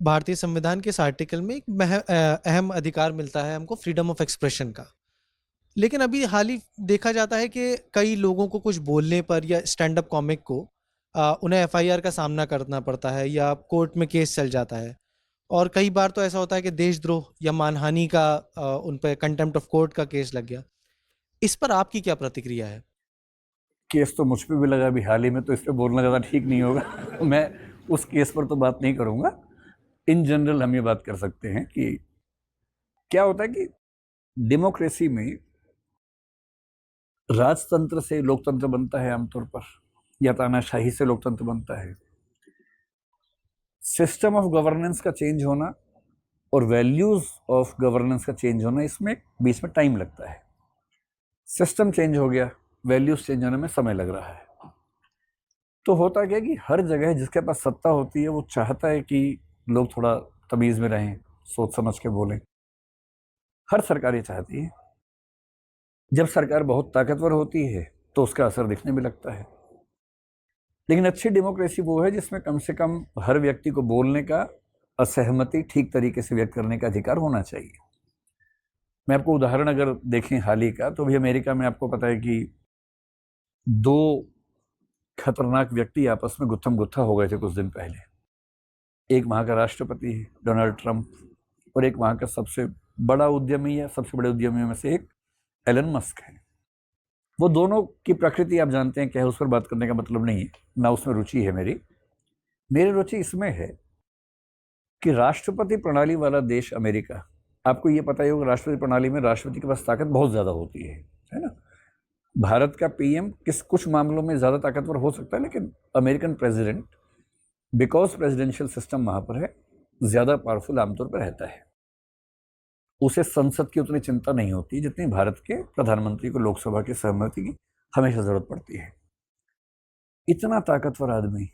भारतीय संविधान के इस आर्टिकल में एक अहम अधिकार मिलता है हमको, फ्रीडम ऑफ एक्सप्रेशन का। लेकिन अभी हाल ही देखा जाता है कि कई लोगों को कुछ बोलने पर या स्टैंड अप कॉमिक को उन्हें एफआईआर का सामना करना पड़ता है या कोर्ट में केस चल जाता है। और कई बार तो ऐसा होता है कि देशद्रोह या मानहानि का उन पे कंटेम्प्ट ऑफ कोर्ट का केस लग गया। इस पर आपकी क्या प्रतिक्रिया है? केस तो मुझ पे भी लगा अभी हाल ही में, तो इस पे बोलना ज़्यादा ठीक नहीं होगा। मैं उस केस पर तो बात नहीं करूँगा। इन जनरल हम ये बात कर सकते हैं कि क्या होता है कि डेमोक्रेसी में राजतंत्र से लोकतंत्र बनता है आमतौर पर, या तानाशाही से लोकतंत्र बनता है। सिस्टम ऑफ गवर्नेंस का चेंज होना और वैल्यूज ऑफ गवर्नेंस का चेंज होना, इसमें बीच में टाइम लगता है। सिस्टम चेंज हो गया, वैल्यूज चेंज होने में समय लग रहा है। तो होता क्या है कि हर जगह जिसके पास सत्ता होती है वो चाहता है कि लोग थोड़ा तमीज में रहें, सोच समझ के बोलें। हर सरकार ये चाहती है। जब सरकार बहुत ताकतवर होती है तो उसका असर दिखने भी लगता है। लेकिन अच्छी डेमोक्रेसी वो है जिसमें कम से कम हर व्यक्ति को बोलने का, असहमति ठीक तरीके से व्यक्त करने का अधिकार होना चाहिए। मैं आपको उदाहरण अगर देखें हाल ही का, तो भी अमेरिका में आपको पता है कि दो खतरनाक व्यक्ति आपस में गुत्थम गुत्था हो गए थे कुछ दिन पहले। एक वहाँ का राष्ट्रपति डोनाल्ड ट्रंप, और एक वहाँ का सबसे बड़ा उद्यमी या सबसे बड़े उद्यमियों में से एक एलन मस्क है। वो दोनों की प्रकृति आप जानते हैं क्या है, उस पर बात करने का मतलब नहीं है, ना उसमें रुचि है मेरी। मेरी रुचि इसमें है कि राष्ट्रपति प्रणाली वाला देश अमेरिका, आपको ये पता ही होगा राष्ट्रपति प्रणाली में राष्ट्रपति के पास ताकत बहुत ज़्यादा होती है ना। भारत का पीएम कुछ मामलों में ज़्यादा ताकतवर हो सकता है, लेकिन American president, because presidential system वहाँ पर है, ज़्यादा पावरफुल आमतौर पर रहता है। उसे संसद की उतनी चिंता नहीं होती जितनी भारत के प्रधानमंत्री को लोकसभा की सहमति की हमेशा जरूरत पड़ती है। इतना ताकतवर आदमी,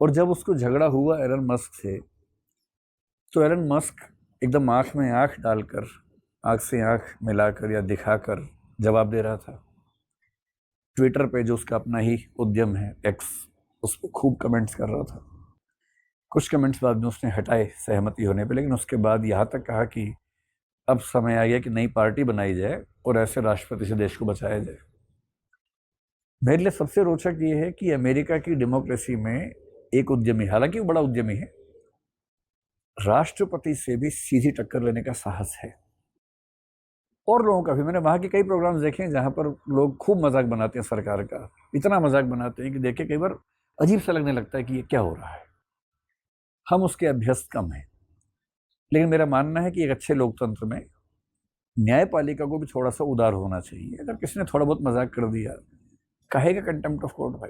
और जब उसको झगड़ा हुआ एलन मस्क से, तो एलन मस्क एकदम आंख में आंख डालकर, आंख से आंख मिलाकर या दिखाकर जवाब दे रहा था। ट्विटर पे जो उसका अपना ही उद्यम है एक्स, उस पर खूब कमेंट्स कर रहा था। कुछ कमेंट्स बाद में उसने हटाए सहमति होने पे, लेकिन उसके बाद यहाँ तक कहा कि अब समय आ गया कि नई पार्टी बनाई जाए और ऐसे राष्ट्रपति से देश को बचाया जाए। मेरे लिए सबसे रोचक ये है कि अमेरिका की डेमोक्रेसी में एक उद्यमी, हालांकि वो बड़ा उद्यमी है, राष्ट्रपति से भी सीधी टक्कर लेने का साहस है। और लोगों का भी, मैंने वहाँ के कई प्रोग्राम्स देखे हैं जहाँ पर लोग खूब मजाक बनाते हैं सरकार का। इतना मजाक बनाते हैं कि देख के कई बार अजीब सा लगने लगता है कि ये क्या हो रहा है। हम उसके अभ्यस्त कम हैं। लेकिन मेरा मानना है कि एक अच्छे लोकतंत्र में न्यायपालिका को भी थोड़ा सा उदार होना चाहिए। अगर किसी ने थोड़ा बहुत मजाक कर दिया, कहेगा कंटेम्प्ट ऑफ कोर्ट। भाई,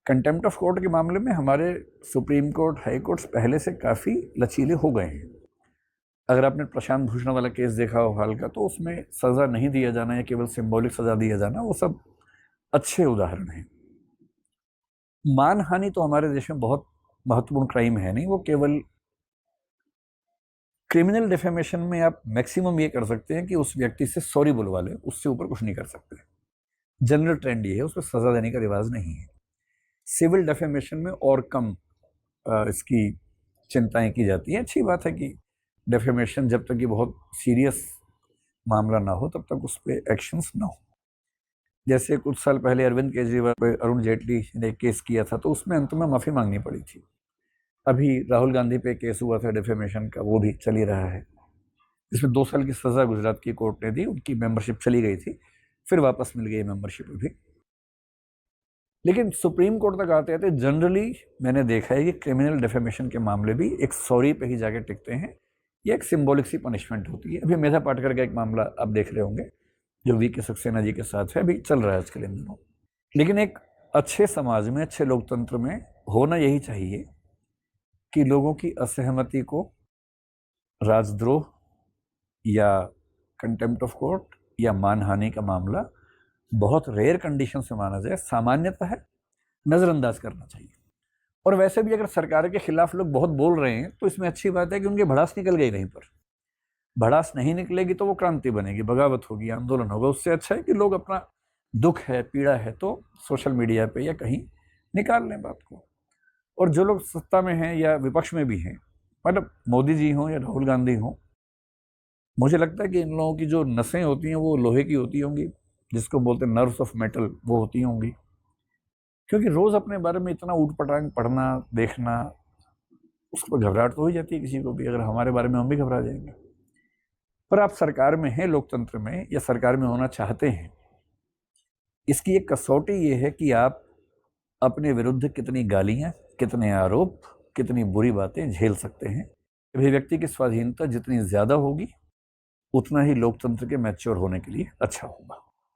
कंटेम्प्ट ऑफ कोर्ट के मामले में हमारे सुप्रीम कोर्ट, हाई कोर्ट्स पहले से काफ़ी लचीले हो गए हैं। अगर आपने प्रशांत भूषण वाला केस देखा हो हाल का, तो उसमें सज़ा नहीं दिया जाना या केवल सिंबॉलिक सज़ा दिया जाना, वो सब अच्छे उदाहरण हैं। मानहानि तो हमारे देश में बहुत महत्वपूर्ण क्राइम है नहीं, वो केवल क्रिमिनल डिफेमेशन में आप मैक्सिमम ये कर सकते हैं कि उस व्यक्ति से सॉरी बुलवा लें, उससे ऊपर कुछ नहीं कर सकते। जनरल ट्रेंड ये है, उस पर सज़ा देने का रिवाज नहीं है। सिविल डिफेमेशन में और कम इसकी चिंताएं की जाती हैं। अच्छी बात है कि डिफेमेशन, जब तक ये बहुत सीरियस मामला ना हो तब तक उस पर एक्शंस ना हो। जैसे कुछ साल पहले अरविंद केजरीवाल पे अरुण जेटली ने केस किया था, तो उसमें अंत में माफ़ी मांगनी पड़ी थी। अभी राहुल गांधी पे केस हुआ था डिफेमेशन का, वो भी चल ही रहा है। इसमें 2 साल की सज़ा गुजरात की कोर्ट ने दी, उनकी मेंबरशिप चली गई थी, फिर वापस मिल गई मेंबरशिप भी। लेकिन सुप्रीम कोर्ट तक आते आते जनरली मैंने देखा है कि क्रिमिनल डिफेमेशन के मामले भी एक सॉरी पे ही जाके टिकते हैं। ये एक सिंबॉलिक सी पनिशमेंट होती है। अभी मेधा पाटकर का एक मामला आप देख रहे होंगे जो वी के सक्सेना जी के साथ है, अभी चल रहा है आजकल इन दिनों। लेकिन एक अच्छे समाज में, अच्छे लोकतंत्र में होना यही चाहिए कि लोगों की असहमति को राजद्रोह या कंटेम्प्ट ऑफ कोर्ट या मानहानि का मामला बहुत रेयर कंडीशन से माना जाए, सामान्यतः है, नज़रअंदाज करना चाहिए। और वैसे भी अगर सरकार के खिलाफ लोग बहुत बोल रहे हैं तो इसमें अच्छी बात है कि उनकी भड़ास निकल गई कहीं पर। भड़ास नहीं निकलेगी तो वो क्रांति बनेगी, बगावत होगी, आंदोलन होगा। उससे अच्छा है कि लोग अपना दुख है, पीड़ा है, तो सोशल मीडिया पे या कहीं निकाल लें बात को। और जो लोग सत्ता में हैं या विपक्ष में भी हैं, मतलब मोदी जी हों या राहुल गांधी हों, मुझे लगता है कि इन लोगों की जो नसें होती हैं वो लोहे की होती होंगी, जिसको बोलते हैं नर्व्स ऑफ मेटल, वो होती होंगी। क्योंकि रोज अपने बारे में इतना ऊट पटांग पढ़ना देखना, उस पर घबराहट तो हो ही जाती है किसी को भी। अगर हमारे बारे में हम भी घबरा जाएंगे। पर आप सरकार में हैं, लोकतंत्र में, या सरकार में होना चाहते हैं, इसकी एक कसौटी ये है कि आप अपने विरुद्ध कितनी गालियां, कितने आरोप, कितनी बुरी बातें झेल सकते हैं। अभिव्यक्ति की स्वाधीनता जितनी ज्यादा होगी, उतना ही लोकतंत्र के मैच्योर होने के लिए अच्छा होगा।